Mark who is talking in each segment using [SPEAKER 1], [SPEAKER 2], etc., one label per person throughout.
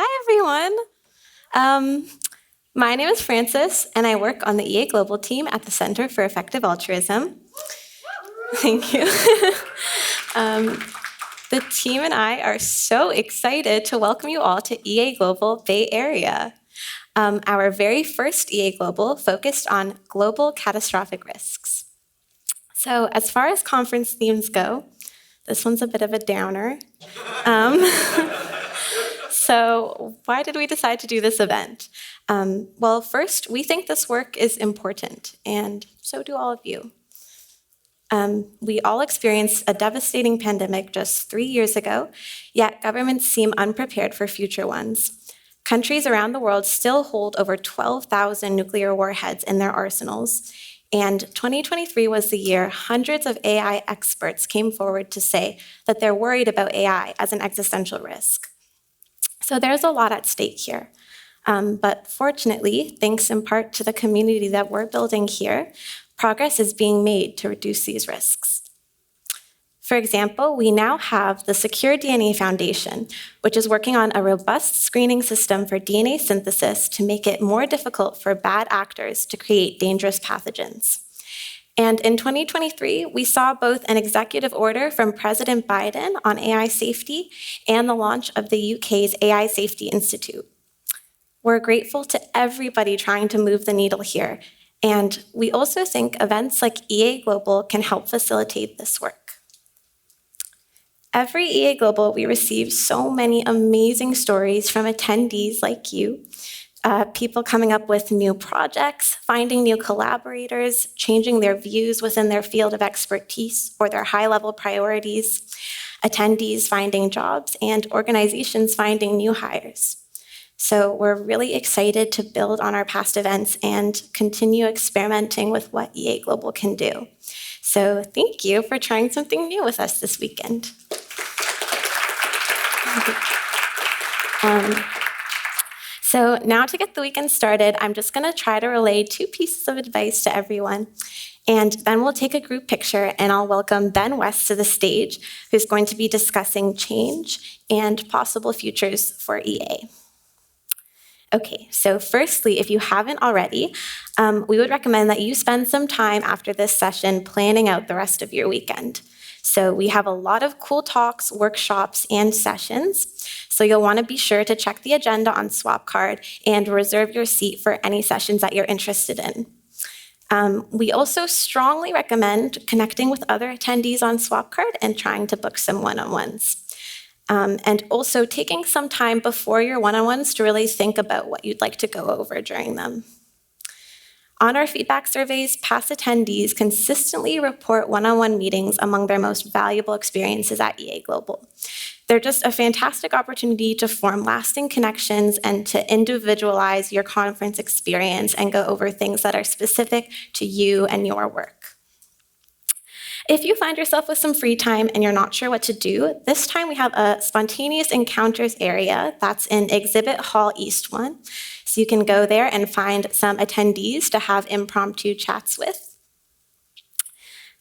[SPEAKER 1] Hi, everyone. Um, my name is Frances, and I work on the EA Global team at the Center for Effective Altruism. Thank you. The team and I are so excited to welcome you all to EA Global Bay Area. Our very first EA Global focused on global catastrophic risks. So as far as conference themes go, this one's a bit of a downer. So why did we decide to do this event? Well, first, we think this work is important, and so do all of you. We all experienced a devastating pandemic just 3 years ago, yet governments seem unprepared for future ones. Countries around the world still hold over 12,000 nuclear warheads in their arsenals, and 2023 was the year hundreds of AI experts came forward to say that they're worried about AI as an existential risk. So there's a lot at stake here. But fortunately, thanks in part to the community that we're building here, progress is being made to reduce these risks. For example, we now have the Secure DNA Foundation, which is working on a robust screening system for DNA synthesis to make it more difficult for bad actors to create dangerous pathogens. And in 2023, we saw both an executive order from President Biden on AI safety and the launch of the UK's AI Safety Institute. We're grateful to everybody trying to move the needle here, and we also think events like EA Global can help facilitate this work. Every EA Global, we receive so many amazing stories from attendees like you, people coming up with new projects, finding new collaborators, changing their views within their field of expertise or their high-level priorities, attendees finding jobs, and organizations finding new hires. So we're really excited to build on our past events and continue experimenting with what EA Global can do. So thank you for trying something new with us this weekend. So now to get the weekend started, I'm just going to try to relay 2 pieces of advice to everyone. And then we'll take a group picture, and I'll welcome Ben West to the stage, who's going to be discussing change and possible futures for EA. Okay, so firstly, if you haven't already, we would recommend that you spend some time after this session planning out the rest of your weekend. So we have a lot of cool talks, workshops, and sessions. So you'll want to be sure to check the agenda on Swapcard and reserve your seat for any sessions that you're interested in. We also strongly recommend connecting with other attendees on Swapcard and trying to book some one-on-ones. And also taking some time before your one-on-ones to really think about what you'd like to go over during them. On our feedback surveys, past attendees consistently report one-on-one meetings among their most valuable experiences at EA Global. They're just a fantastic opportunity to form lasting connections and to individualize your conference experience and go over things that are specific to you and your work. If you find yourself with some free time and you're not sure what to do, this time we have a spontaneous encounters area that's in Exhibit Hall East 1. So you can go there and find some attendees to have impromptu chats with.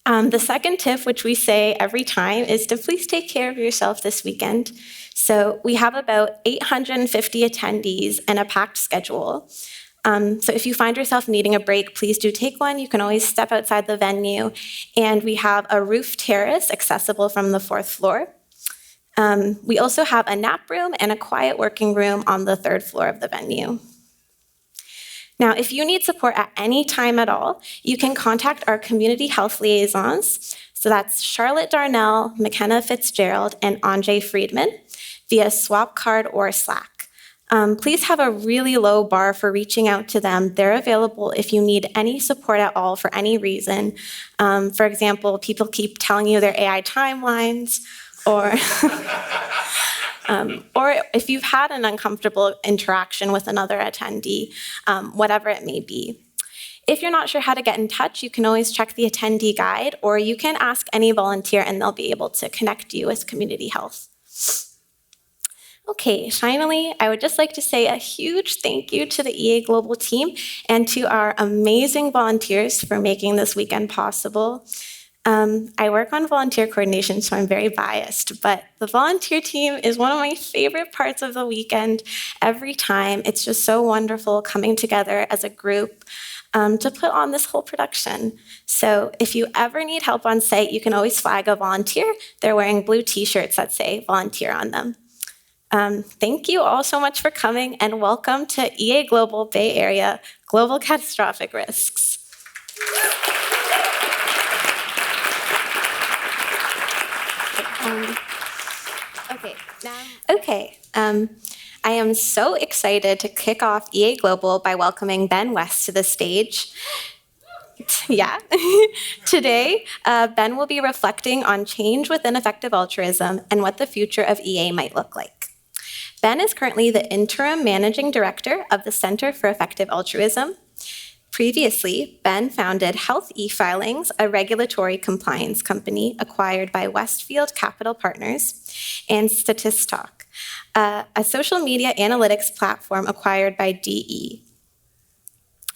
[SPEAKER 1] The second tip, which we say every time, is to please take care of yourself this weekend. So we have about 850 attendees and a packed schedule. So if you find yourself needing a break, please do take one. You can always step outside the venue. And we have a roof terrace accessible from the 4th floor. We also have a nap room and a quiet working room on the 3rd floor of the venue. Now, if you need support at any time at all, you can contact our community health liaisons. So that's Charlotte Darnell, McKenna Fitzgerald, and Andre Friedman via Swapcard or Slack. Please have a really low bar for reaching out to them. They're available if you need any support at all for any reason. For example, people keep telling you their AI timelines, or or if you've had an uncomfortable interaction with another attendee, whatever it may be. If you're not sure how to get in touch, you can always check the attendee guide, or you can ask any volunteer and they'll be able to connect you with community health. Okay, finally, I would just like to say a huge thank you to the EA Global team and to our amazing volunteers for making this weekend possible. I work on volunteer coordination, so I'm very biased, but the volunteer team is one of my favorite parts of the weekend. Every time, it's just so wonderful coming together as a group to put on this whole production. So if you ever need help on site, you can always flag a volunteer. They're wearing blue t-shirts that say volunteer on them. Thank you all so much for coming, and welcome to EA Global Bay Area Global Catastrophic Risks. I am so excited to kick off EA Global by welcoming Ben West to the stage. Yeah. Today, Ben will be reflecting on change within effective altruism and what the future of EA might look like. Ben is currently the Interim Managing Director of the Center for Effective Altruism. Previously, Ben founded Health eFilings, a regulatory compliance company acquired by Westfield Capital Partners, and Statistalk, a social media analytics platform acquired by DE.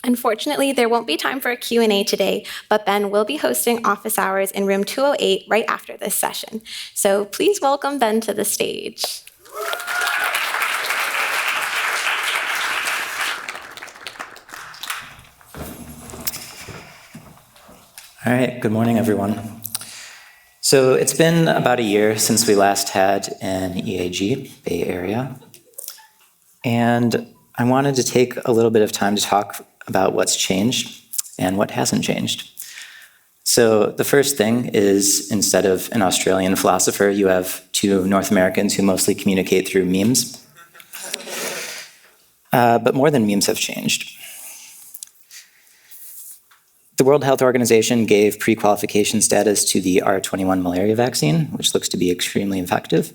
[SPEAKER 1] Unfortunately, there won't be time for a Q&A today, but Ben will be hosting office hours in room 208 right after this session. So please welcome Ben to the stage.
[SPEAKER 2] All right, good morning, everyone. So it's been about a year since we last had an EAG, Bay Area. And I wanted to take a little bit of time to talk about what's changed and what hasn't changed. So the first thing is, instead of an Australian philosopher, you have two North Americans who mostly communicate through memes. But more than memes have changed. The World Health Organization gave pre-qualification status to the R21 malaria vaccine, which looks to be extremely effective.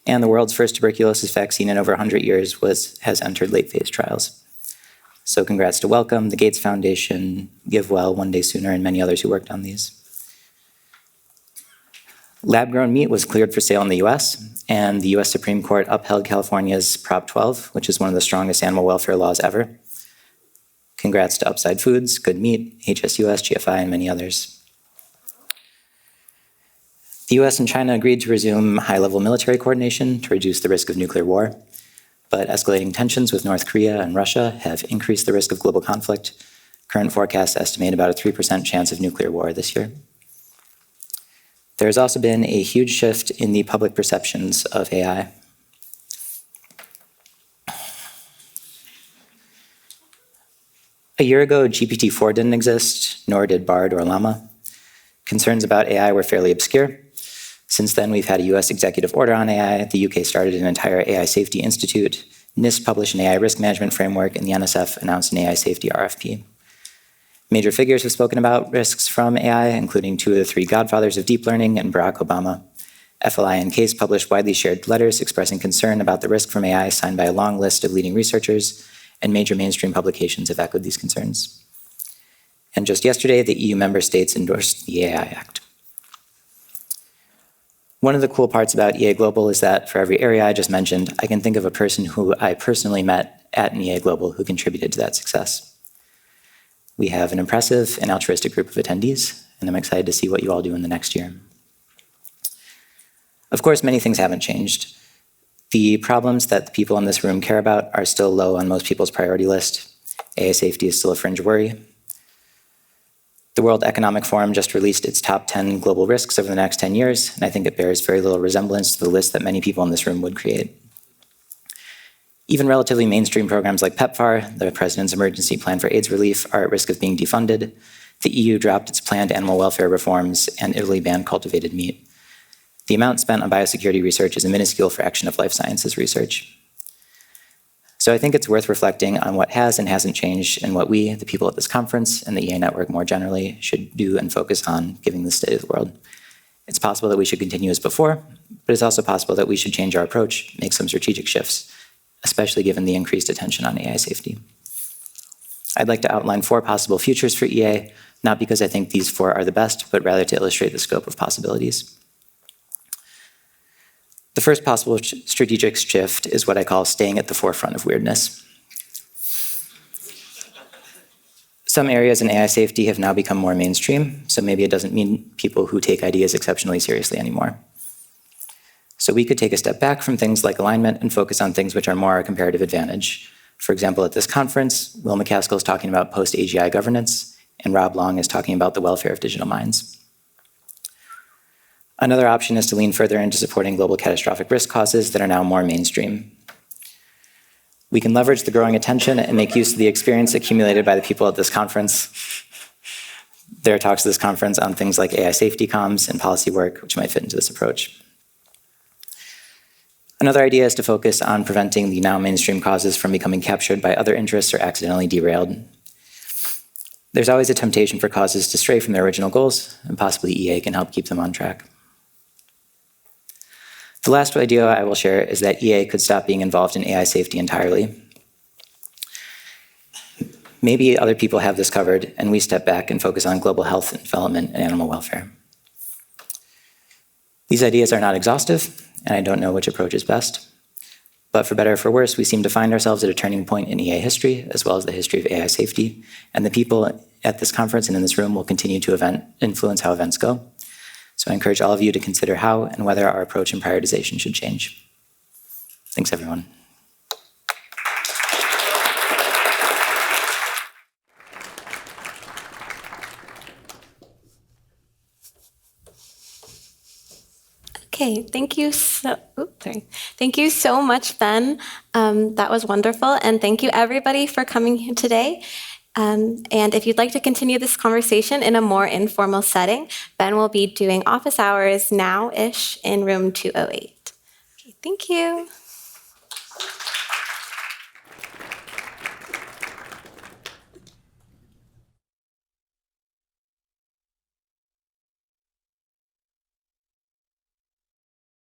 [SPEAKER 2] And the world's first tuberculosis vaccine in over 100 years has entered late-phase trials. So congrats to Wellcome, the Gates Foundation, GiveWell, One Day Sooner, and many others who worked on these. Lab-grown meat was cleared for sale in the US, and the US Supreme Court upheld California's Prop 12, which is one of the strongest animal welfare laws ever. Congrats to Upside Foods, Good Meat, HSUS, GFI, and many others. The US and China agreed to resume high-level military coordination to reduce the risk of nuclear war, but escalating tensions with North Korea and Russia have increased the risk of global conflict. Current forecasts estimate about a 3% chance of nuclear war this year. There has also been a huge shift in the public perceptions of AI. A year ago, GPT-4 didn't exist, nor did Bard or Llama. Concerns about AI were fairly obscure. Since then, we've had a US executive order on AI, the UK started an entire AI Safety Institute, NIST published an AI risk management framework, and the NSF announced an AI safety RFP. Major figures have spoken about risks from AI, including two of the three godfathers of deep learning and Barack Obama. FLI and CASE published widely shared letters expressing concern about the risk from AI, signed by a long list of leading researchers, and major mainstream publications have echoed these concerns. And just yesterday, the EU member states endorsed the AI Act. One of the cool parts about EA Global is that for every area I just mentioned, I can think of a person who I personally met at an EA Global who contributed to that success. We have an impressive and altruistic group of attendees, and I'm excited to see what you all do in the next year. Of course, many things haven't changed. The problems that the people in this room care about are still low on most people's priority list. AI safety is still a fringe worry. The World Economic Forum just released its top 10 global risks over the next 10 years, and I think it bears very little resemblance to the list that many people in this room would create. Even relatively mainstream programs like PEPFAR, the President's Emergency Plan for AIDS Relief, are at risk of being defunded. The EU dropped its planned animal welfare reforms, and Italy banned cultivated meat. The amount spent on biosecurity research is minuscule for action of life sciences research. So I think it's worth reflecting on what has and hasn't changed and what we, the people at this conference, and the EA network more generally, should do and focus on given the state of the world. It's possible that we should continue as before, but it's also possible that we should change our approach, make some strategic shifts, especially given the increased attention on AI safety. I'd like to outline 4 possible futures for EA, not because I think these 4 are the best, but rather to illustrate the scope of possibilities. The first possible strategic shift is what I call staying at the forefront of weirdness. Some areas in AI safety have now become more mainstream, so maybe it doesn't mean people who take ideas exceptionally seriously anymore. So we could take a step back from things like alignment and focus on things which are more a comparative advantage. For example, at this conference, Will McCaskill is talking about post-AGI governance, and Rob Long is talking about the welfare of digital minds. Another option is to lean further into supporting global catastrophic risk causes that are now more mainstream. We can leverage the growing attention and make use of the experience accumulated by the people at this conference. There are talks at this conference on things like AI safety comms and policy work, which might fit into this approach. Another idea is to focus on preventing the now mainstream causes from becoming captured by other interests or accidentally derailed. There's always a temptation for causes to stray from their original goals, and possibly EA can help keep them on track. The last idea I will share is that EA could stop being involved in AI safety entirely. Maybe other people have this covered, and we step back and focus on global health and development and animal welfare. These ideas are not exhaustive, and I don't know which approach is best. But for better or for worse, we seem to find ourselves at a turning point in EA history, as well as the history of AI safety, and the people at this conference and in this room will continue to influence how events go. So I encourage all of you to consider how and whether our approach and prioritization should change. Thanks, everyone.
[SPEAKER 1] Okay, thank you Thank you so much, Ben. That was wonderful, and thank you everybody for coming here today. And if you'd like to continue this conversation in a more informal setting, Ben will be doing office hours now-ish in room 208. Okay, thank you.